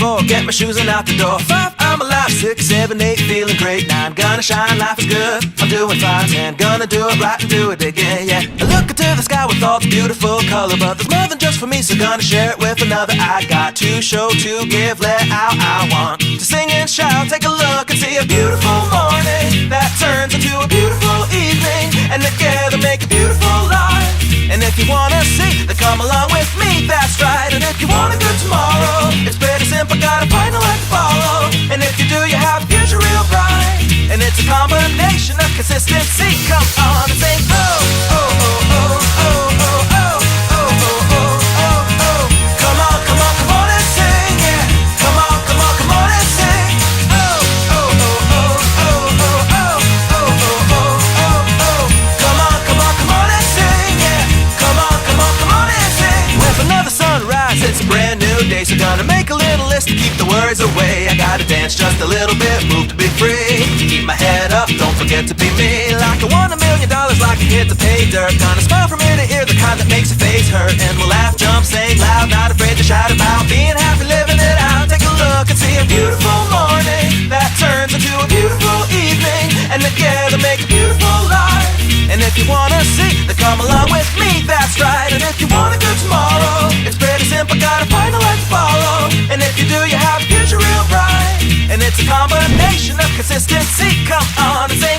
4, get my shoes and out the door. 5, I'm alive. 6, 7, 8, feeling great. 9, gonna shine, life is good. I'm doing 5, 10, gonna do it right and do it again, yeah. I look into the sky with all the beautiful color, but there's more than just for me, so gonna share it with another. I got to show, to give, let out. I want to sing and shout. Take a look and see a beautiful morning that turns into a beautiful evening, and together make a beautiful life. And if you wanna see, then come along with me, that's right. And if you want a good tomorrow, it's pretty simple, got a final life to follow. And if you do, you have a future real bright. And it's a combination of consistency. Come on and sing, oh, oh, oh, oh, oh, oh, oh, oh, oh, oh, oh, oh. Come on, come on, come on and sing, yeah. Come on, come on, come on and sing. Oh, oh, oh, oh, oh, oh, oh, oh, oh, oh, oh, oh. Come on, come on, come on and sing, yeah. Come on, come on, come on and sing. With another sunrise, it's a brand new day, so gonna make a little list to keep the worries away. I gotta dance just a little bit, move to be free. Keep my head up, don't forget to be me. Like I won $1 million, like I hit the pay dirt. Gonna smile from ear to ear, the kind that makes your face hurt. And we'll laugh, jump, sing loud, not afraid to shout about being happy, living it out. Take a look and see a beautiful morning that turns into a beautiful evening, and together make a beautiful life. And if you wanna see, then come along with me, that's right. And if you want a good tomorrow, it's pretty simple, got a final life to follow. And if you do, you have a future real bright. And it's a combination of consistency. Come on and say